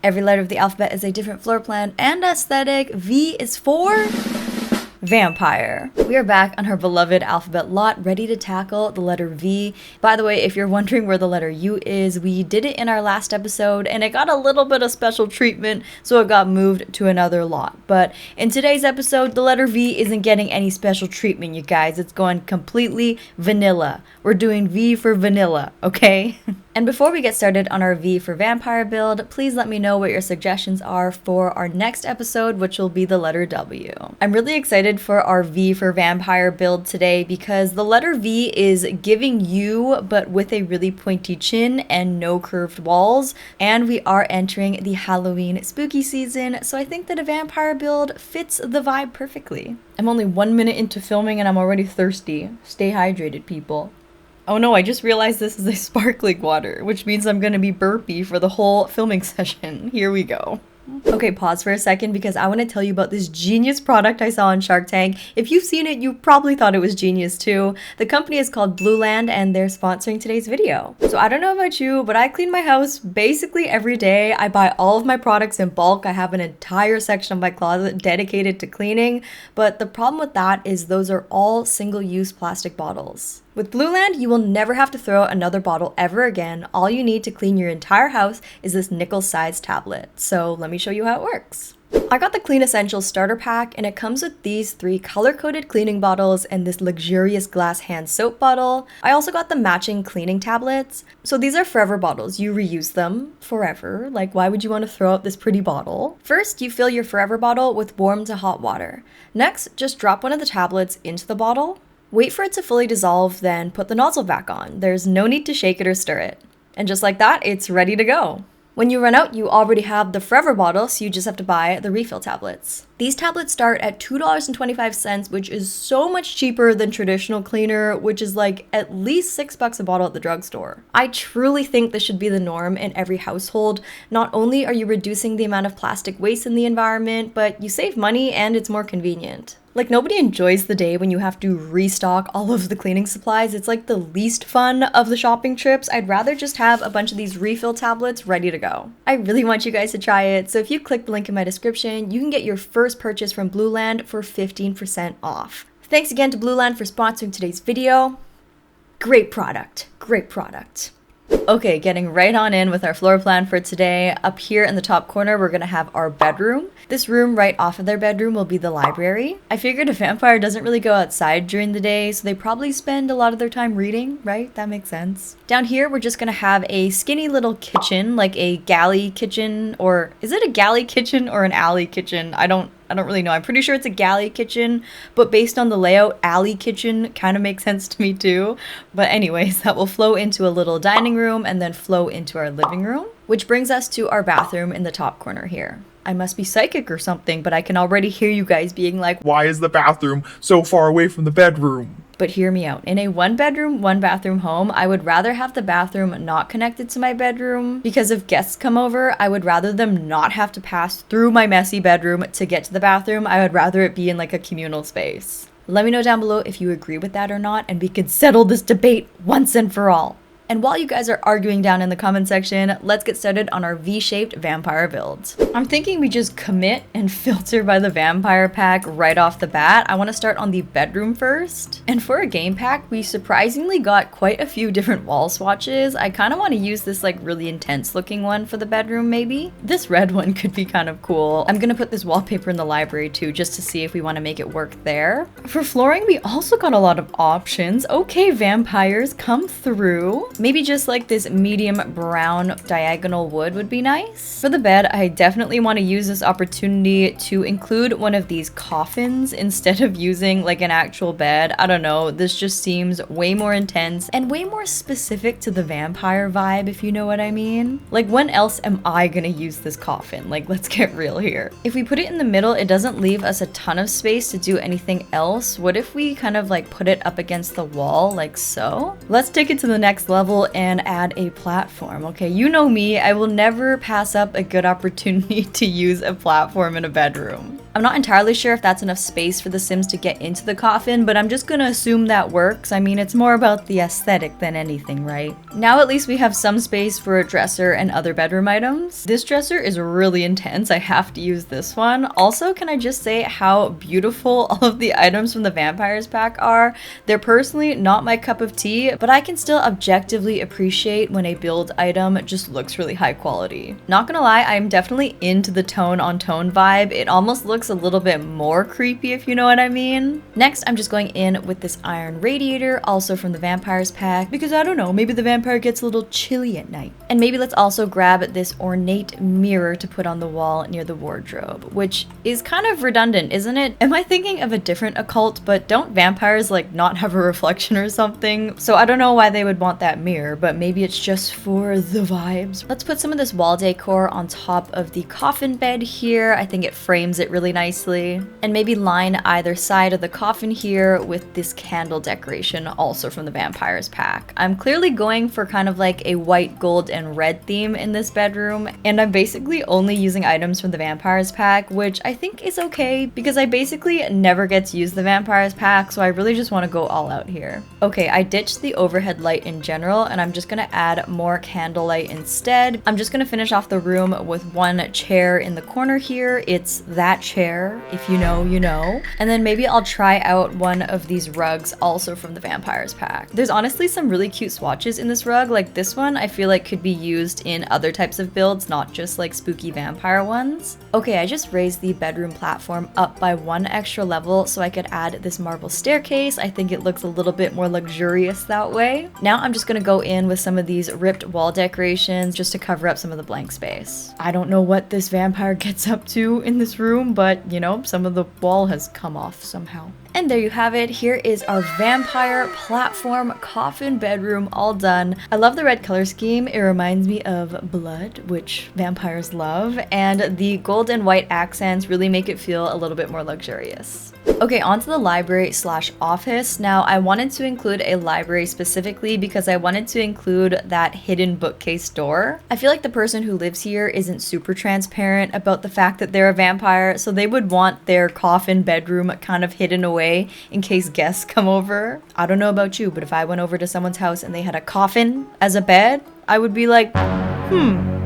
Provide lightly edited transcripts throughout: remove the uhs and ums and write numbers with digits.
Every letter of the alphabet is a different floor plan and aesthetic. V is for vampire. We are back on her beloved alphabet lot, ready to tackle the letter V. By the way, if you're wondering where the letter U is, we did it in our last episode and it got a little bit of special treatment, so it got moved to another lot. But in today's episode, the letter V isn't getting any special treatment, you guys. It's going completely vanilla. We're doing V for vanilla, okay? And before we get started on our V for vampire build, please let me know what your suggestions are for our next episode, which will be the letter W. I'm really excited for our V for vampire build today because the letter V is giving you, but with a really pointy chin and no curved walls. And we are entering the Halloween spooky season, so I think that a vampire build fits the vibe perfectly. I'm only 1 minute into filming and I'm already thirsty. Stay hydrated, people. Oh no, I just realized this is a sparkling water, which means I'm gonna be burpy for the whole filming session. Here we go. Okay, pause for a second because I want to tell you about this genius product I saw on Shark Tank. If you've seen it, you probably thought it was genius too. The company is called Blueland and they're sponsoring today's video. So I don't know about you, but I clean my house basically every day. I buy all of my products in bulk. I have an entire section of my closet dedicated to cleaning. But the problem with that is those are all single-use plastic bottles. With Blueland, you will never have to throw out another bottle ever again. All you need to clean your entire house is this nickel-sized tablet. So let me show you how it works. I got the Clean Essentials starter pack and it comes with these 3 color-coded cleaning bottles and this luxurious glass hand soap bottle. I also got the matching cleaning tablets. So these are forever bottles. You reuse them forever. Like, why would you want to throw out this pretty bottle? First, you fill your forever bottle with warm to hot water. Next, just drop one of the tablets into the bottle. Wait for it to fully dissolve, then put the nozzle back on. There's no need to shake it or stir it. And just like that, it's ready to go. When you run out, you already have the forever bottle, so you just have to buy the refill tablets. These tablets start at $2.25, which is so much cheaper than traditional cleaner, which is like at least $6 a bottle at the drugstore. I truly think this should be the norm in every household. Not only are you reducing the amount of plastic waste in the environment, but you save money and it's more convenient. Like, nobody enjoys the day when you have to restock all of the cleaning supplies. It's like the least fun of the shopping trips. I'd rather just have a bunch of these refill tablets ready to go. I really want you guys to try it, so if you click the link in my description, you can get your first purchase from Blueland for 15% off. Thanks again to Blueland for sponsoring today's video. Great product. Great product. Okay, getting right on in with our floor plan for today. Up here in the top corner, we're gonna have our bedroom. This room right off of their bedroom will be the library. I figured a vampire doesn't really go outside during the day, so they probably spend a lot of their time reading, right? That makes sense. Down here, we're just gonna have a skinny little kitchen, like a galley kitchen, or is it a galley kitchen or an alley kitchen? I don't really know. I'm pretty sure it's a galley kitchen, but based on the layout, alley kitchen kind of makes sense to me too. But anyways, that will flow into a little dining room and then flow into our living room, which brings us to our bathroom in the top corner here. I must be psychic or something, but I can already hear you guys being like, why is the bathroom so far away from the bedroom? But hear me out. In a 1-bedroom, 1-bathroom home, I would rather have the bathroom not connected to my bedroom because if guests come over, I would rather them not have to pass through my messy bedroom to get to the bathroom. I would rather it be in like a communal space. Let me know down below if you agree with that or not, and we can settle this debate once and for all. And while you guys are arguing down in the comment section, let's get started on our V-shaped vampire build. I'm thinking we just commit and filter by the vampire pack right off the bat. I want to start on the bedroom first. And for a game pack, we surprisingly got quite a few different wall swatches. I kind of want to use this like really intense looking one for the bedroom maybe. This red one could be kind of cool. I'm gonna put this wallpaper in the library too, just to see if we want to make it work there. For flooring, we also got a lot of options. Okay, vampires, come through. Maybe just like this medium brown diagonal wood would be nice. For the bed, I definitely want to use this opportunity to include one of these coffins instead of using like an actual bed. I don't know, this just seems way more intense and way more specific to the vampire vibe, if you know what I mean. Like, when else am I gonna use this coffin? Like, let's get real here. If we put it in the middle, it doesn't leave us a ton of space to do anything else. What if we kind of like put it up against the wall like so? Let's take it to the next level and add a platform. Okay, you know me, I will never pass up a good opportunity to use a platform in a bedroom. I'm not entirely sure if that's enough space for the Sims to get into the coffin, but I'm just gonna assume that works. I mean, it's more about the aesthetic than anything, right? Now at least we have some space for a dresser and other bedroom items. This dresser is really intense. I have to use this one. Also, can I just say how beautiful all of the items from the Vampires pack are? They're personally not my cup of tea, but I can still objectively appreciate when a build item just looks really high quality. Not gonna lie, I'm definitely into the tone on tone vibe. It almost looks a little bit more creepy, if you know what I mean. Next, I'm just going in with this iron radiator, also from the Vampires pack, because I don't know, maybe the vampire gets a little chilly at night. And maybe let's also grab this ornate mirror to put on the wall near the wardrobe, which is kind of redundant, isn't it? Am I thinking of a different occult, but don't vampires like not have a reflection or something? So I don't know why they would want that mirror, but maybe it's just for the vibes. Let's put some of this wall decor on top of the coffin bed here. I think it frames it really nicely. And maybe line either side of the coffin here with this candle decoration, also from the Vampires pack. I'm clearly going for kind of like a white, gold, and red theme in this bedroom, and I'm basically only using items from the Vampires pack, which I think is okay because I basically never get to use the Vampires pack, so I really just want to go all out here. Okay, I ditched the overhead light in general, and I'm just gonna add more candlelight instead. I'm just gonna finish off the room with one chair in the corner here. It's that chair, if you know, you know. And then maybe I'll try out one of these rugs also from the Vampires pack. There's honestly some really cute swatches in this rug. Like this one, I feel like could be used in other types of builds, not just like spooky vampire ones. Okay, I just raised the bedroom platform up by one extra level so I could add this marble staircase. I think it looks a little bit more luxurious that way. Now I'm just gonna go in with some of these ripped wall decorations just to cover up some of the blank space. I don't know what this vampire gets up to in this room, but you know, some of the wall has come off somehow. And there you have it. Here is our vampire platform coffin bedroom all done. I love the red color scheme. It reminds me of blood, which vampires love, and the gold and white accents really make it feel a little bit more luxurious. Okay, on to the library slash office. Now, I wanted to include a library specifically because I wanted to include that hidden bookcase door. I feel like the person who lives here isn't super transparent about the fact that they're a vampire, so they would want their coffin bedroom kind of hidden away in case guests come over. I don't know about you, but if I went over to someone's house and they had a coffin as a bed, I would be like, kind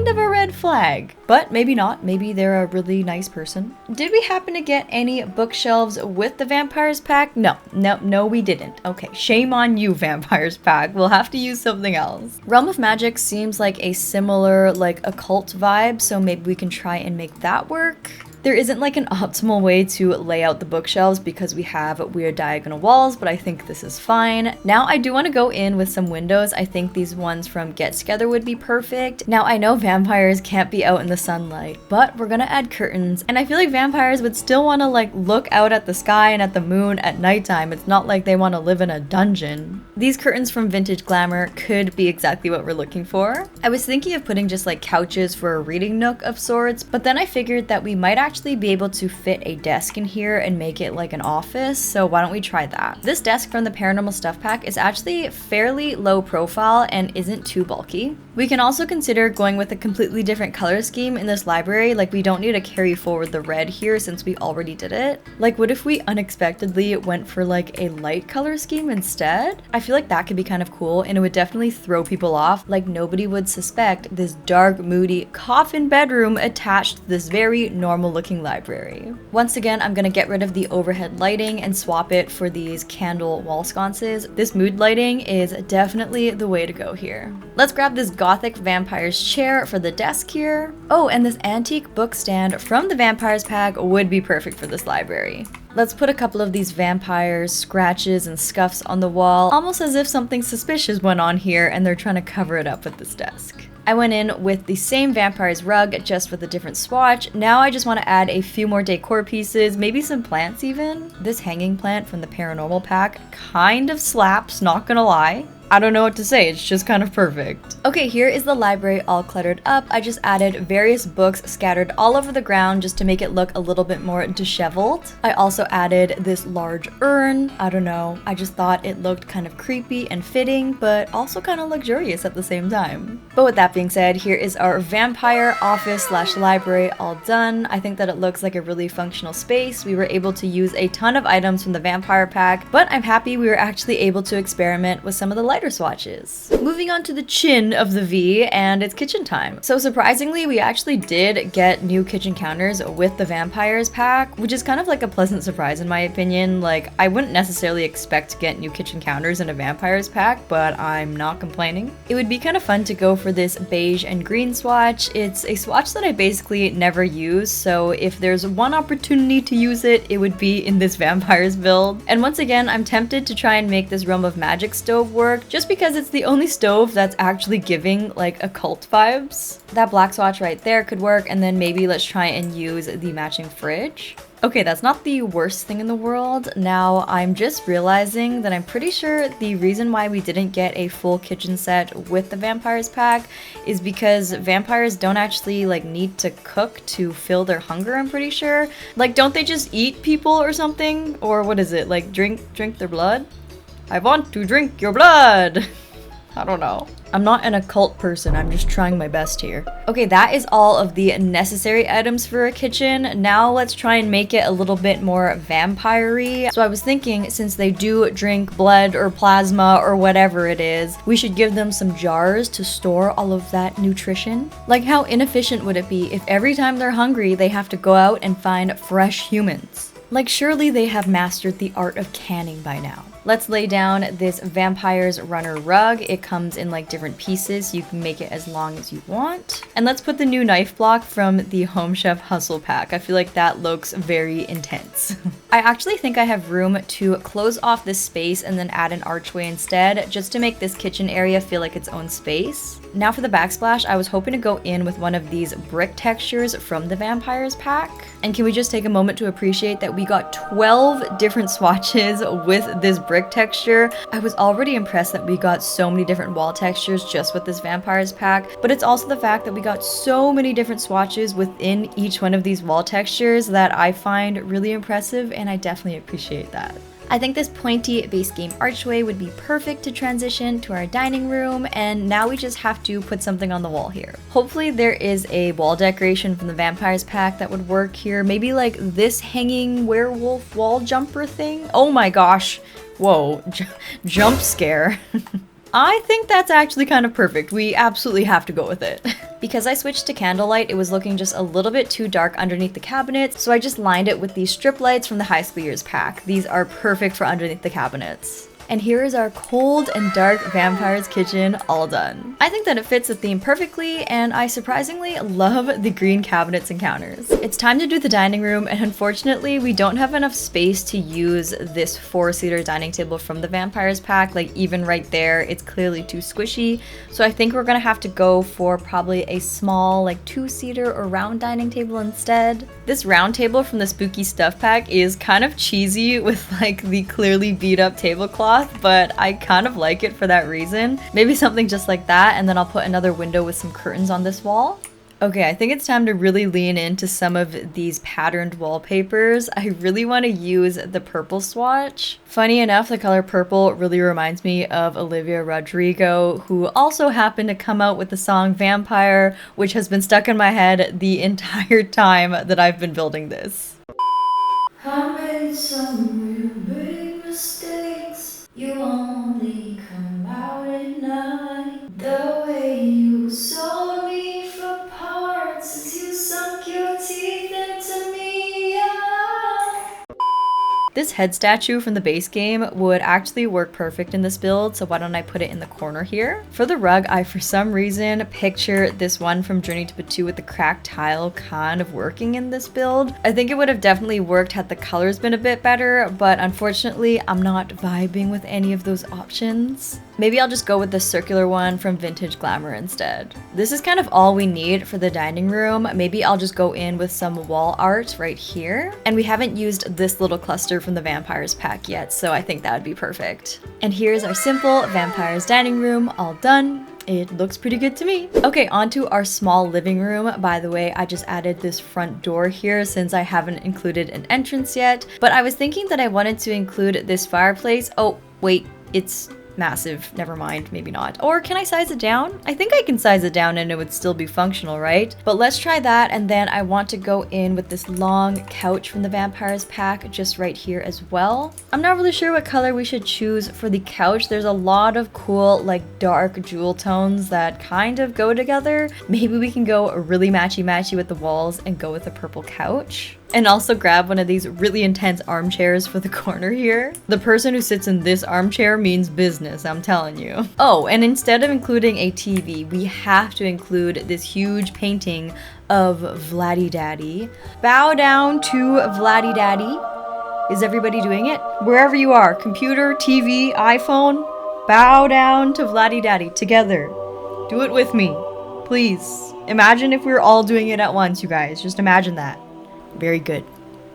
of a red flag. But maybe not. Maybe they're a really nice person. Did we happen to get any bookshelves with the Vampires pack? No, we didn't. Okay, shame on you, Vampires pack. We'll have to use something else. Realm of Magic seems like a similar, like, occult vibe, so maybe we can try and make that work. There isn't like an optimal way to lay out the bookshelves because we have weird diagonal walls, but I think this is fine. Now I do want to go in with some windows. I think these ones from Get Together would be perfect. Now I know vampires can't be out in the sunlight, but we're gonna add curtains, and I feel like vampires would still want to like look out at the sky and at the moon at nighttime. It's not like they want to live in a dungeon. These curtains from Vintage Glamour could be exactly what we're looking for. I was thinking of putting just like couches for a reading nook of sorts, but then I figured that we might actually be able to fit a desk in here and make it like an office, so why don't we try that? This desk from the Paranormal Stuff pack is actually fairly low profile and isn't too bulky. We can also consider going with a completely different color scheme in this library. Like, we don't need to carry forward the red here since we already did it. Like, what if we unexpectedly went for like a light color scheme instead? I feel like that could be kind of cool, and it would definitely throw people off. Like, nobody would suspect this dark, moody coffin bedroom attached to this very normal looking library. Once again, I'm gonna get rid of the overhead lighting and swap it for these candle wall sconces. This mood lighting is definitely the way to go here. Let's grab this gothic vampires chair for the desk here. Oh, and this antique book stand from the Vampires pack would be perfect for this library. Let's put a couple of these vampires, scratches, and scuffs on the wall, almost as if something suspicious went on here and they're trying to cover it up with this desk. I went in with the same vampires rug, just with a different swatch. Now I just want to add a few more decor pieces, maybe some plants even. This hanging plant from the Paranormal pack kind of slaps, not gonna lie. I don't know what to say, it's just kind of perfect. Okay, here is the library all cluttered up. I just added various books scattered all over the ground just to make it look a little bit more disheveled. I also added this large urn. I don't know, I just thought it looked kind of creepy and fitting, but also kind of luxurious at the same time. But with that being said, here is our vampire office slash library all done. I think that it looks like a really functional space. We were able to use a ton of items from the vampire pack, but I'm happy we were actually able to experiment with some of the lighter swatches. Moving on to the chin of the V, and it's kitchen time. So surprisingly, we actually did get new kitchen counters with the vampires pack, which is kind of like a pleasant surprise in my opinion. Like, I wouldn't necessarily expect to get new kitchen counters in a vampires pack, but I'm not complaining. It would be kind of fun to go for this beige and green swatch. It's a swatch that I basically never use, so if there's one opportunity to use it, it would be in this vampires build. And once again, I'm tempted to try and make this Realm of Magic stove work, just because it's the only stove that's actually giving like occult vibes. That black swatch right there could work, and then maybe let's try and use the matching fridge. Okay, that's not the worst thing in the world. Now, I'm just realizing that I'm pretty sure the reason why we didn't get a full kitchen set with the vampires pack is because vampires don't actually like need to cook to fill their hunger, I'm pretty sure. Like, don't they just eat people or something? Or what is it, like drink their blood? I want to drink your blood! I don't know. I'm not an occult person, I'm just trying my best here. Okay, that is all of the necessary items for a kitchen. Now let's try and make it a little bit more vampire-y. So I was thinking, since they do drink blood or plasma or whatever it is, we should give them some jars to store all of that nutrition. Like, how inefficient would it be if every time they're hungry, they have to go out and find fresh humans? Like, surely they have mastered the art of canning by now. Let's lay down this Vampires Runner rug. It comes in like different pieces. You can make it as long as you want. And let's put the new knife block from the Home Chef Hustle pack. I feel like that looks very intense. I actually think I have room to close off this space and then add an archway instead, just to make this kitchen area feel like its own space. Now for the backsplash, I was hoping to go in with one of these brick textures from the Vampires pack. And can we just take a moment to appreciate that we got 12 different swatches with this brick texture. I was already impressed that we got so many different wall textures just with this Vampires pack, but it's also the fact that we got so many different swatches within each one of these wall textures that I find really impressive, and I definitely appreciate that. I think this pointy base game archway would be perfect to transition to our dining room, and now we just have to put something on the wall here. Hopefully there is a wall decoration from the Vampires pack that would work here. Maybe like this hanging werewolf wall jumper thing. Oh my gosh. Whoa, jump scare. I think that's actually kind of perfect. We absolutely have to go with it. Because I switched to candlelight, it was looking just a little bit too dark underneath the cabinets, so I just lined it with these strip lights from the High School Years pack. These are perfect for underneath the cabinets. And here is our cold and dark Vampires kitchen all done. I think that it fits the theme perfectly, and I surprisingly love the green cabinets and counters. It's time to do the dining room, and unfortunately we don't have enough space to use this 4-seater dining table from the Vampires pack. Like, even right there, it's clearly too squishy. So I think we're gonna have to go for probably a small like 2-seater or round dining table instead. This round table from the Spooky Stuff pack is kind of cheesy with like the clearly beat up tablecloth, but I kind of like it for that reason. Maybe something just like that, and then I'll put another window with some curtains on this wall. Okay, I think it's time to really lean into some of these patterned wallpapers. I really want to use the purple swatch. Funny enough, the color purple really reminds me of Olivia Rodrigo, who also happened to come out with the song Vampire, which has been stuck in my head the entire time that I've been building this. I made some real big mistakes. You only come out at night. The way you sold me for parts as you sunk your teeth into me. This head statue from the base game would actually work perfect in this build, so why don't I put it in the corner here? For the rug, I for some reason picture this one from Journey to Batu with the cracked tile kind of working in this build. I think it would have definitely worked had the colors been a bit better, but unfortunately I'm not vibing with any of those options. Maybe I'll just go with the circular one from Vintage Glamour instead. This is kind of all we need for the dining room. Maybe I'll just go in with some wall art right here. And we haven't used this little cluster from the Vampires pack yet, so I think that would be perfect. And here's our simple Vampires dining room all done. It looks pretty good to me. Okay, on to our small living room. By the way, I just added this front door here since I haven't included an entrance yet. But I was thinking that I wanted to include this fireplace. Oh, wait, it's massive. Never mind, maybe not. Or can I size it down? I think I can size it down and it would still be functional, right? But let's try that, and then I want to go in with this long couch from the Vampires pack just right here as well. I'm not really sure what color we should choose for the couch. There's a lot of cool like dark jewel tones that kind of go together. Maybe we can go really matchy-matchy with the walls and go with a purple couch. And also grab one of these really intense armchairs for the corner here. The person who sits in this armchair means business, I'm telling you. Oh, and instead of including a TV, we have to include this huge painting of Vladdy Daddy. Bow down to Vladdy Daddy. Is everybody doing it? Wherever you are, computer, TV, iPhone, bow down to Vladdy Daddy together. Do it with me, please. Imagine if we were all doing it at once, you guys. Just imagine that. Very good.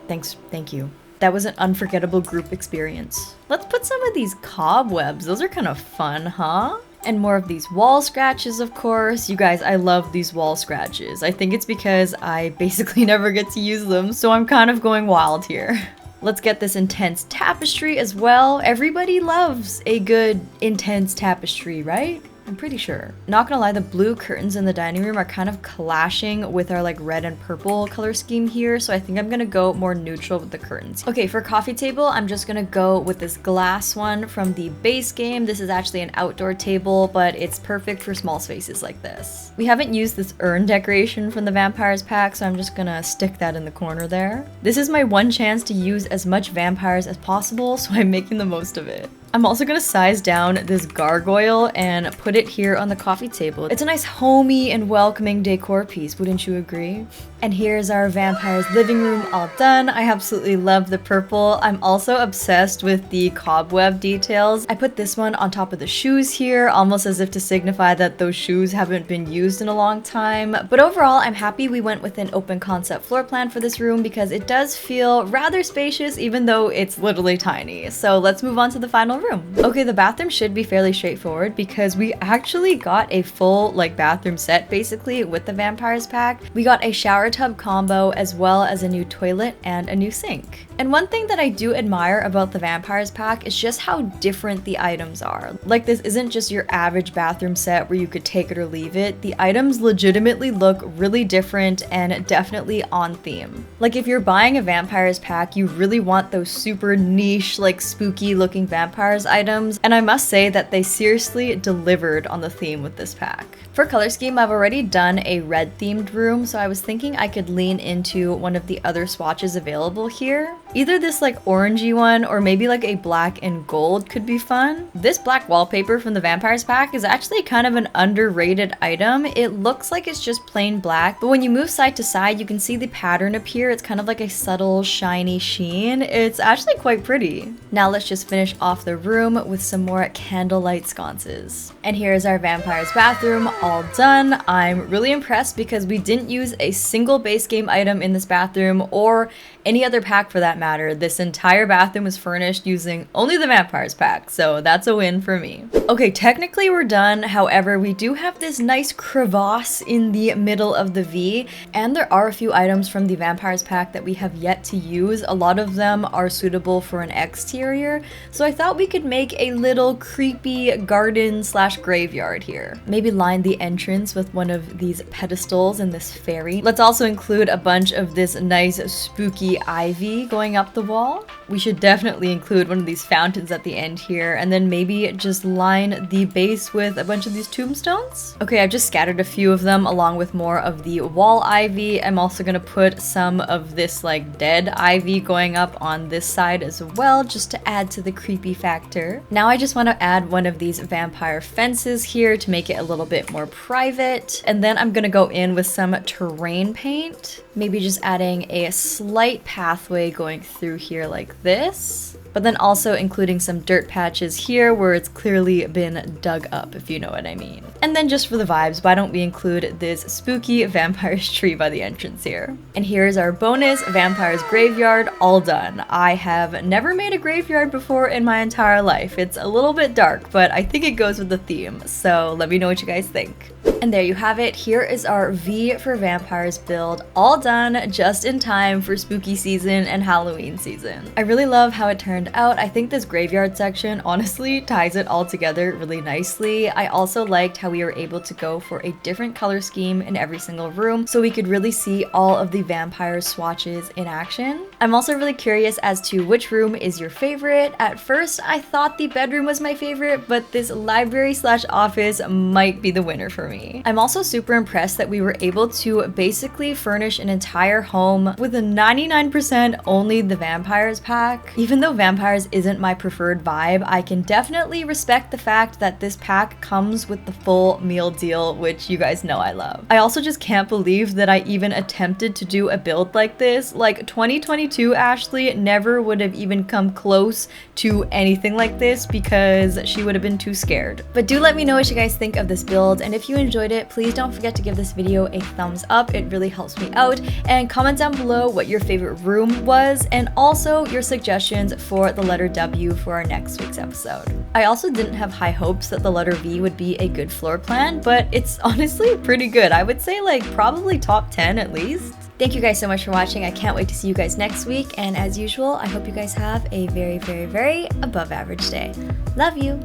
Thanks. Thank you. That was an unforgettable group experience. Let's put some of these cobwebs. Those are kind of fun, huh? And more of these wall scratches, of course. You guys, I love these wall scratches. I think it's because I basically never get to use them, so I'm kind of going wild here. Let's get this intense tapestry as well. Everybody loves a good intense tapestry, right? I'm pretty sure. Not gonna lie, the blue curtains in the dining room are kind of clashing with our like red and purple color scheme here, so I think I'm gonna go more neutral with the curtains. Okay, for coffee table, I'm just gonna go with this glass one from the base game. This is actually an outdoor table, but it's perfect for small spaces like this. We haven't used this urn decoration from the Vampires pack, so I'm just gonna stick that in the corner there. This is my one chance to use as much vampires as possible, so I'm making the most of it. I'm also gonna size down this gargoyle and put it here on the coffee table. It's a nice homey and welcoming decor piece, wouldn't you agree? And here's our Vampires living room all done. I absolutely love the purple. I'm also obsessed with the cobweb details. I put this one on top of the shoes here, almost as if to signify that those shoes haven't been used in a long time. But overall, I'm happy we went with an open concept floor plan for this room because it does feel rather spacious even though it's literally tiny. So let's move on to the final room. Okay, the bathroom should be fairly straightforward because we actually got a full like bathroom set basically with the Vampires pack. We got a shower tub combo as well as a new toilet and a new sink. And one thing that I do admire about the Vampires pack is just how different the items are. Like, this isn't just your average bathroom set where you could take it or leave it. The items legitimately look really different and definitely on theme. Like, if you're buying a Vampires pack, you really want those super niche, like spooky looking vampires items, and I must say that they seriously delivered on the theme with this pack. For color scheme, I've already done a red themed room, so I was thinking I could lean into one of the other swatches available here. Either this like orangey one or maybe like a black and gold could be fun. This black wallpaper from the Vampires pack is actually kind of an underrated item. It looks like it's just plain black, but when you move side to side, you can see the pattern appear. It's kind of like a subtle, shiny sheen. It's actually quite pretty. Now let's just finish off the room with some more candlelight sconces. And here's our Vampires bathroom all done. I'm really impressed because we didn't use a single base game item in this bathroom or any other pack for that matter. This entire bathroom was furnished using only the Vampires pack, so that's a win for me. Okay, technically we're done. However, we do have this nice crevasse in the middle of the V, and there are a few items from the Vampires pack that we have yet to use. A lot of them are suitable for an exterior, so I thought we could make a little creepy garden slash graveyard here. Maybe line the entrance with one of these pedestals and this fairy. Let's also include a bunch of this nice spooky ivy going up the wall. We should definitely include one of these fountains at the end here, and then maybe just line the base with a bunch of these tombstones. Okay, I've just scattered a few of them along with more of the wall ivy. I'm also gonna put some of this like dead ivy going up on this side as well, just to add to the creepy factor. Now I just want to add one of these vampire fences here to make it a little bit more private, and then I'm gonna go in with some terrain paint, maybe just adding a slight pathway going through here like this. but then also including some dirt patches here where it's clearly been dug up, if you know what I mean. And then just for the vibes, why don't we include this spooky vampire's tree by the entrance here. And here's our bonus vampire's graveyard, all done. I have never made a graveyard before in my entire life. It's a little bit dark, but I think it goes with the theme, so let me know what you guys think. And there you have it. Here is our V for Vampires build, all done just in time for spooky season and Halloween season. I really love how it turned out. I think this graveyard section honestly ties it all together really nicely. I also liked how we were able to go for a different color scheme in every single room so we could really see all of the vampire swatches in action. I'm also really curious as to which room is your favorite. At first, I thought the bedroom was my favorite, but this library/office might be the winner for me. I'm also super impressed that we were able to basically furnish an entire home with a 99% only the vampires pack. Even though vampires isn't my preferred vibe, I can definitely respect the fact that this pack comes with the full meal deal, which you guys know I love. I also just can't believe that I even attempted to do a build like this. Like 2022 Ashley never would have even come close to anything like this because she would have been too scared. But do let me know what you guys think of this build, and if you enjoyed it, please don't forget to give this video a thumbs up. It really helps me out, and comment down below what your favorite room was and also your suggestions for the letter W for our next week's episode. I also didn't have high hopes that the letter V would be a good floor plan, but it's honestly pretty good. I would say like probably top 10 at least. Thank you guys so much for watching. I can't wait to see you guys next week, and as usual, I hope you guys have a very, very, very above average day. Love you!